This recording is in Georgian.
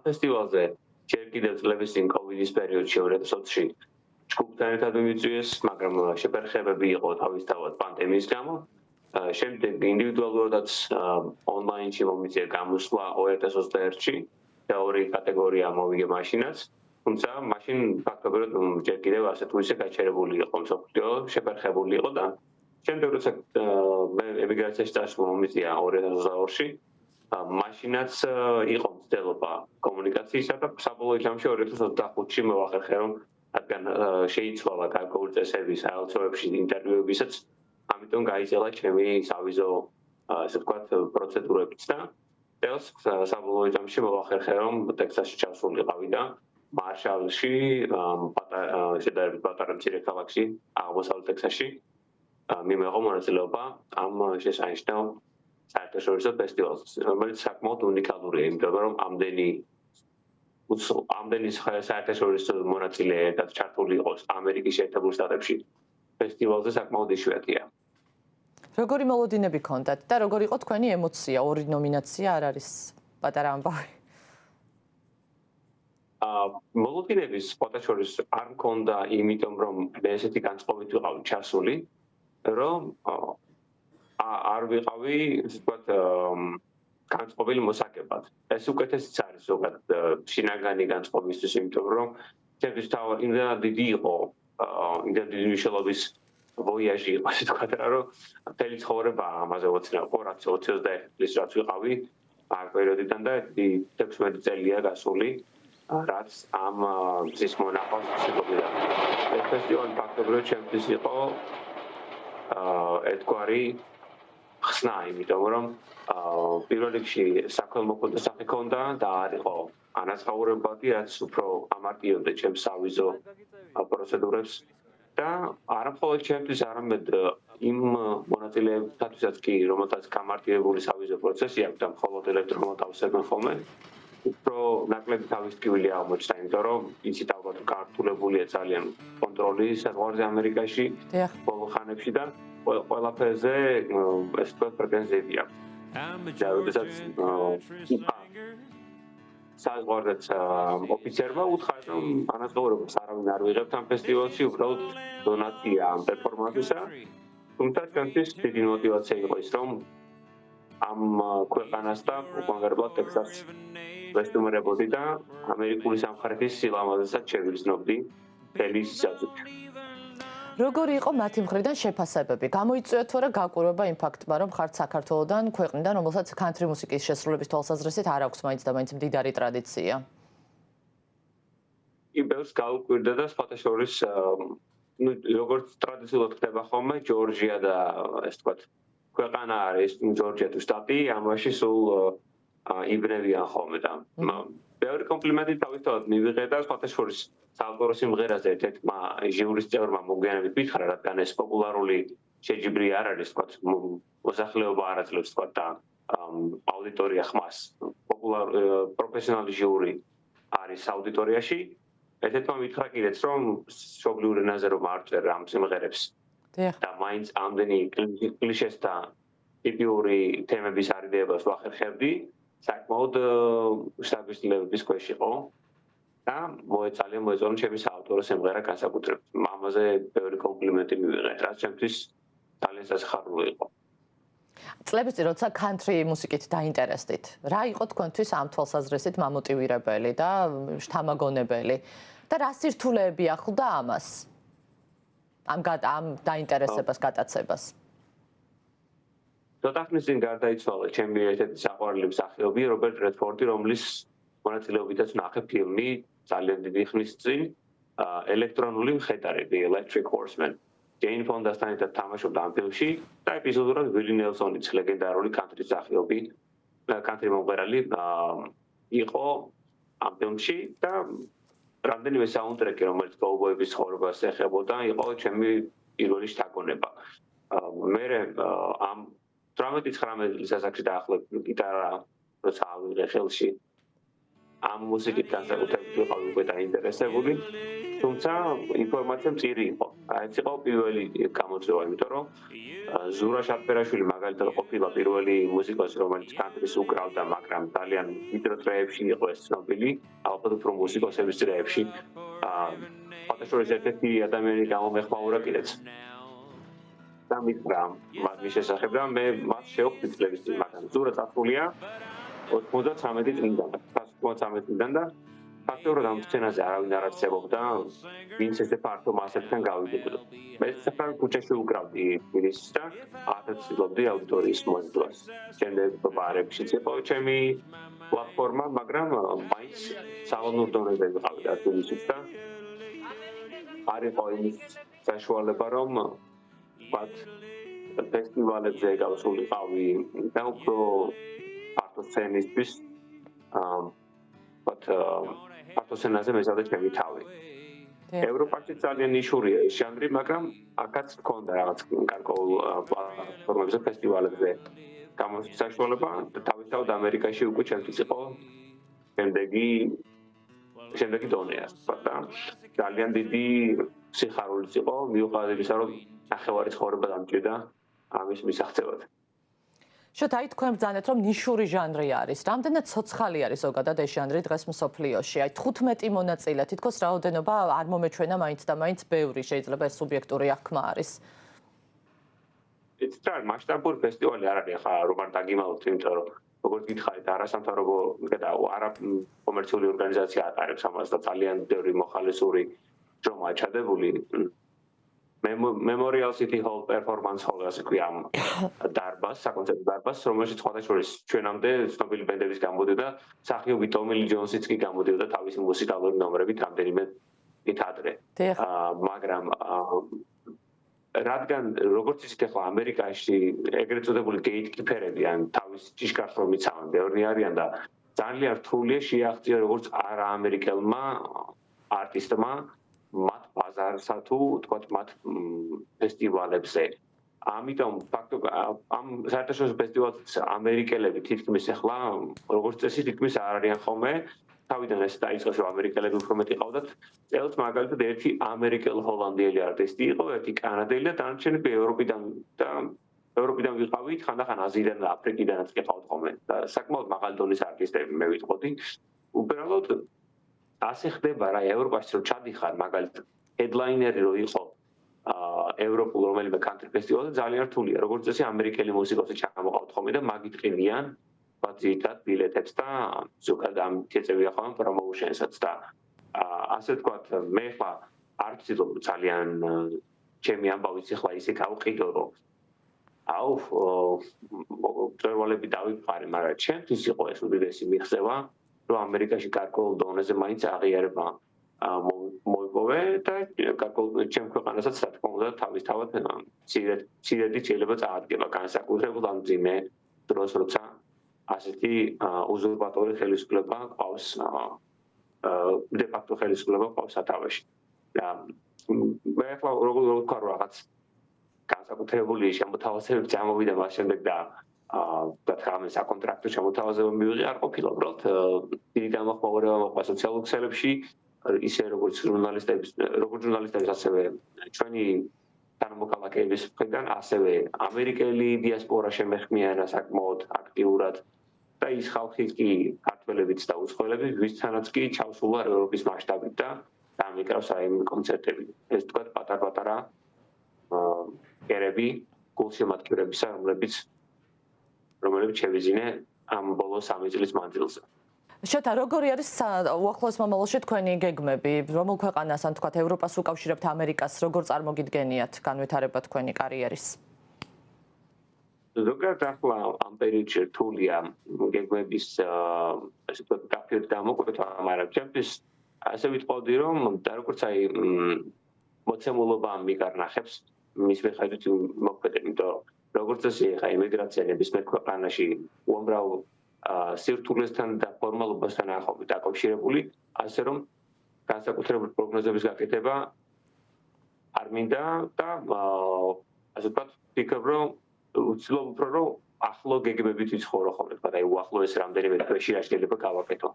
ფესტივალზე ჯერ კიდევ წლების წინ COVID-ის პერიოდში 2020-ში ჯგუფთან ერთად მიმიწვიეს, მაგრამ შეფერხებები იყო თავისთავად პანდემიის გამო. შემდეგ ინდივიდუალურადაც ონლაინში მომიწია გამოსვლა 2021-ში და ორი კატეგორია მოვიგე მაშინაც. თუმცა მაშინ ფაქტობრივად ჯერ კიდევ ასე თუ ისე გაჩერებული იყო მსოფლიო, შეფერხებული იყო და შემდეგ როცა მე ემიგრაციაში წასვლა მომიწია 2022-ში, მაშინაც იყო მცდელობა კომუნიკაციისა და საბოლოო ჯამში 2025-ში მოვახერხე რომ რადგან შეიცვალა გარკვეული წესები საელჩოებში ინტერვიუებისაც, ამიტომ გაიწელა ჩემი სავიზო ასე ვთქვათ პროცედურებიც და წელს საბოლოო ჯამში მოვახერხე რომ ტექსასში ჩასულიყავი და მარშალში შედარებით პატარა მცირე ქალაქში აღმოსავლეთ ტექსასში მიმეღო მონაწილეობა ამ შესანიშნავ საერთაშორისო ფესტივალს, რომელიც საკმაოდ უნიკალურია, იმიტომ რომ ამდენი საერთაშორისო მონაწილე ერთად ჩართული იყოს ამერიკის შეერთებულ შტატებში ფესტივალზე საკმაოდ იშვიათია. როგორი მოლოდინები გქონდათ და როგორი იყო თქვენი ემოცია? ორი ნომინაცია არ არის პატარა ამბავი. მოლოდინები სპოტაშორის არ მქონდა, იმიტომ რომ მე ესეთი განწყობით ვიყავი ჩასული, რომ არ ვიყავი, ასე ვთქვათ, განწყობილი მოსაგებად. ეს უკეთესიც არის ზოგადად შინაგანი განწყობისთვის, იმიტომ რომ ჩემთვის იმდენად დიდი იყო, იმდენად დიდი მნიშვნელობის ვოიაჟი იყო, ასე ვთქვათ, რომ მთელი ცხოვრება ამაზე ვოცნებო, რაც 21 წლის რაც ვიყავი ამ პერიოდიდან და 16 წელია გასული, რაც ამ გზის მონაყავს შეგვიძლია. ეს ფესტივალი ფაქტობრივად ჩემთვის იყო ერთგვარი ხსნა, იმიტომ რომ პირველ რიგში საქველმოქმედო სახე ქონდა და არ იყო ანაზღაურებადი, რაც უფრო ამარტიებდა ჩემს სავიზო პროცედურებს და არა მხოლოდ ჩემთვის, არამედ იმ მონაწილეებთათვისაც კი, რომელთაც გამარტივებული სავიზო პროცესი აქვს და მხოლოდ ელექტრონულად ავსებენ ხოლმე, უფრო ნაკლები თავისკივილი აღმოჩნდა, იმიტომ რომ იცით ალბათ გართულებულია ძალიან კონტროლი საზღვარზე ამერიკაში ბოლო ხანებში და ყველაფერზე ეს პრეტენზიები აქვს. და როდესაც საზღვარგარეთ ოფიცერმა უთხრა, რომ ანაზღაურებას არავინ არ ვიღებთ ამ ფესტივალში, უბრალოდ დონაცია ამ პერფორმანსისა. თუმცა ჩვენთვის დიდი мотиваცია იყო ის, რომ ამ ქვეყანას და უკანღერებლად ტექსასს ვესტუმრებოდი და ამერიკული სამხრეთის სილამაზესაც შევიზნობდი მთელი სიძულვით. როგორი იყო მათი მხრიდან შეფასებები? გამოიწვიათ თუ არა გაკვირვება იმ ფაქტმა, რომ ხართ საქართველოდან, ქვეყნიდან, რომელსაც კანტრი მუსიკის შესრულების თვალსაზრისით არ აქვს მაინც და მაინც მდიდარი ტრადიცია? იბელს გაუკვირდა და სხვათა შორის როგორც ტრადიციულად ხდება ხოლმე, ჯორჯია და ეს თქვათ ქვეყანა არის ჯორჯია თუ შტატი, ამაში სულ იბნევიან ხოლმე და ბევრი კომპლიმენტი თავისთავად მივიღე და სხვათა შორის საავტორო სიმღერაზე ერთ-ერთმა ჟიურის წევრმა მოგვიანებით მითხრა, რადგან ეს პოპულარული შეჯიბრი არ არის, თქვათ, მოსახლეობა არ აძლევს, თქვათ, და აუდიტორია ხმას. პროფესიონალი ჟიური არის აუდიტორიაში. ერთ-ერთმა მითხრა კიდეც, რომ მშობლიურ ენაზე რომ არ წერა ამ სიმღერებს და მაინც ამდენი კლიშეს და ტიპიური თემების არიდეებას ვახერხებდი, საკმაოდ შთაბეჭდილების ქვეშ იყო. და მოეწონა ჩემი საავტორო სიმღერა განსაკუთრებით. ამაზე ბევრი კომპლიმენტი მივიღე, რაც ჩემთვის ძალიან სასიხარულო იყო. წლების წინ როცა კანტრი მუსიკით დაინტერესდით, რა იყო თქვენთვის ამ თვალსაზრისით მამოტივირებელი და შთამაგონებელი და რა სირთულეები ახლდა ამას? ამ დაინტერესებას, გატაცებას? ცოტა ხნის წინ გარდაიცვალა ჩემი ერთ-ერთი საყვარელი მსახიობი, რობერტ რედფორდი, რომლის მონაწილეობითაც ნახე ფილმი ძალიან დიდი ხნის წინ ელექტრონული მხედარი, The Electric Horseman. ჯეინ ფონდასთან ერთად თამაშობდა ამ ფილმში და ეპიზოდურად ვილი ნელსონიც ლეგენდარული კანტრის მსახიობი, კანტრი მომღერალი იყო ამ ფილმში და რამდენიმე საუნდტრეკი, რომელიც კოუბოების ცხოვრებას ეხებოდა, იყო ჩემი პირველი შთაგონება. მე ამ 18-19 წლის ასაკში დაახლოებით გიტარა როცა ავიღე ხელში ამ მუსიკით განსაკუთრებით ვიყავი უკვე დაინტერესებული, თუმცა ინფორმაცია მწირი იყო. ეს იყო პირველი გამოწვევა, იმიტომ რომ ზურა შატბერაშვილი მაგალითად ყოფილა პირველი მუსიკოსი, რომელიც კანტრის უკრავდა, მაგრამ ძალიან ვიდრე წრეებში იყო ეს ცნობილი, ალბათ უფრო მუსიკოსების წრეებში. ფოტოშორის ერთ-ერთი ადამიანი გამომეხმაურა კიდეც. და მითხრა მის შესახებ და მე მას შევხვდი წლების წინ, მაგრამ ზურა წასულია 93 წლიდან, 93 წლიდან და ფაქტობრივად ამ სცენაზე არავინ არ არსებობდა, ვინც ესე ფართო მასებთან გავიდოდა. მე საფრანგ ქუჩაში უკრავდი თბილისში და ათაც ცდილობდი აუდიტორიის მოძვლას. შემდეგ ბარებშიც იყო ჩემი პლატფორმა, მაგრამ მაინც სალონურ დონეზე ვიყავი და თბილისში და არ იყო იმის საშუალება, რომ ვთქვათ, ფესტივალებზე გავსულიყავი და უფრო ფართო სცენისთვის ფართო სცენაზე მეზავდა ჩემი თავი. ევროპაში ძალიან ნიშურია ეს ჟანრი, მაგრამ აქაც მქონდა რაღაც გარკვეულ პლატფორმებზე, ფესტივალებზე გამოსვლის საშუალება და თავისთავად ამერიკაში უკვე ჩემთვის იყო შემდეგი დონეა, და ძალიან დიდი სიხარულიც იყო, მიუხედავად იმისა, რომ ნახევარი ცხოვრება დამჭირდა ამის მისაღწევად. შოთა, აი თქვენ ბრძანეთ, რომ ნიშური ჟანრი არის. რამდენად ცოცხალი არის ზოგადად ეს ჟანრი დღეს მსოფლიოში? აი 15 მონაწილე, თითქოს რაოდენობა არ მომეჩვენა მაინც და მაინც ბევრი, შეიძლება ეს სუბიექტური აღქმა არის. ეს რა მასშტაბური ფესტივალი არ არის, ხა რომ არ დაგიმალოთ, იმიტომ რომ როგორც გითხარით, არასამთავრობო და არა კომერციული ორგანიზაცია ატარებს ამას და ძალიან ბევრი მოხალისური ჯომა ჩადებული. Memorial City Hall Performance Hall ასე ქვია ამ დარბაზს, საკონცერტო დარბაზს, რომელშიც სხვადასხვა ჩვენამდე ცნობილი ბენდების გამოდიოდა, მსახიობი ტომი ლი ჯონსიც კი გამოდიოდა თავისი მუსიკალური ნომრებით რამდენიმე თვით ადრე. მაგრამ რადგან როგორც იცით ახლა ამერიკაში ეგრეთ წოდებული გეიტკიპერები ან თავის ჭიშკარს რომ იცავენ, ბევრი არიან და ძალიან რთულია შეაღწია როგორც არაამერიკელმა არტისტმა მათ ბაზარსა თუ თქვათ მათ ფესტივალებზე. ამიტომ ამ საერთაშორისო ფესტივალს ამერიკელები თითქმის ახლა როგორც წესი თითქმის არ არიან ხოლმე. თავიდან ეს დაიწყო, რომ ამერიკელები უფრო მეტი ყავდათ. წელს მაგალითად ერთი ამერიკელ-ჰოლანდიელი არტისტი იყო, ერთი კანადელი და დანარჩენები ევროპიდან ვიყავით, ხანდახან აზიიდან და აფრიკიდანაც კი ყავთ ხოლმე. და საკმაოდ მაღალი დონის არტისტები მე ვიტყოდი. უბრალოდ ასე ხდება რა, ევროპაში რომ ჩადიხარ, მაგალითად ჰედლაინერი რო იყო ევროპულ რომელიმე კანტრი ფესტივალზე ძალიან რთულია. როგორც წესი ამერიკელი მუსიკოსი ჩამოყავთ ხოლმე და მაგიტყინიან ბაზიტად ბილეთებს და ზოგადად ამ ეწევია ხოლმე პრომოუშენსაც და ასე ვთქვათ, მე ხა არ ვცდილობ ძალიან ჩემი ამბავიც ახლა ისე გავყიდო, რომ მწვერვალები დავიფარე, მაგრამ ჩემთვის იყო ეს უდიდესი მიღწევა, რომ ამერიკაში გარკვეულ დონეზე მაინც აღიარება მოიპოვე და გარკვეულ ჩემ ქვეყანასაც რა თქმა უნდა თავისთავად მცირედი შეიძლება წაადგება განსაკუთრებულ ამ მძიმე დროს, როცა ასეთი უზურპატორი ხელისუფლება ყავს დე ფაქტო ხელისუფლება ყავს სათავეში. და მე ახლა როგორ ვთქვა, რაღაც განსაკუთრებული შემოთავაზებები წამოვიდა მას შემდეგ და თამამე საკონტრაქტო შემოთავაზება მივიღე არ ყოფილა, უბრალოდ დიდი გამოხმაურება მოყვა სოციალურ ქსელებში, ისე როგორც ჟურნალისტების, ასევე ჩვენი თანამოქალაქეების მხრიდან, ასევე ამერიკელი დიასპორა შემეხმიანა საკმაოდ აქტიურად და ის ხალხი კი ქართველებიც და უცხოელები, ვისთანაც კი ჩავსულა ევროპის მასშტაბით და დამიკრავს აი კონცერტები. ეს თქვა პატარ-პატარა კერები, გულშემატკივრებისა, რომლებიც შევიზინე ამ ბოლო 3 წლის მანძილზე. შოთა, როგორი არის უახლოეს მომავალში თქვენი გეგმები? რომელ ქვეყანას, ან თქვათ ევროპას უკავშირებთ ამერიკას, როგორ წარმოგიდგენიათ განვითარება თქვენი კარიერის? ზოგადად ახლა ამ პერიოდში რთულია გეგმების ასე ვთქვათ გაფრთხილებით გამოკვეთა, მაგრამ ჩემთვის ასე ვიტყოდი, რომ და როგორც აი მოცემულობა მიგარნახებს მის მიხედვით მოქმედებ, იმიტომ რომ როგორც წესი ხა იმიგრაცია ნებისმიერ ქვეყანაში უამრავ სირთულესთან და ფორმალობასთან ახლობით დაკავშირებული, ასე რომ განსაკუთრებული პროგნოზების გაკეთება არ მინდა და ასე ვთქვათ, ვფიქრობ, რომ ვცდილობ უფრო რომ ახლო გეგმებით ვიცხოვრო ხოლმე, თქვა, აი უახლოეს რამდენიმე თვეში რა შეიძლება გავაკეთო.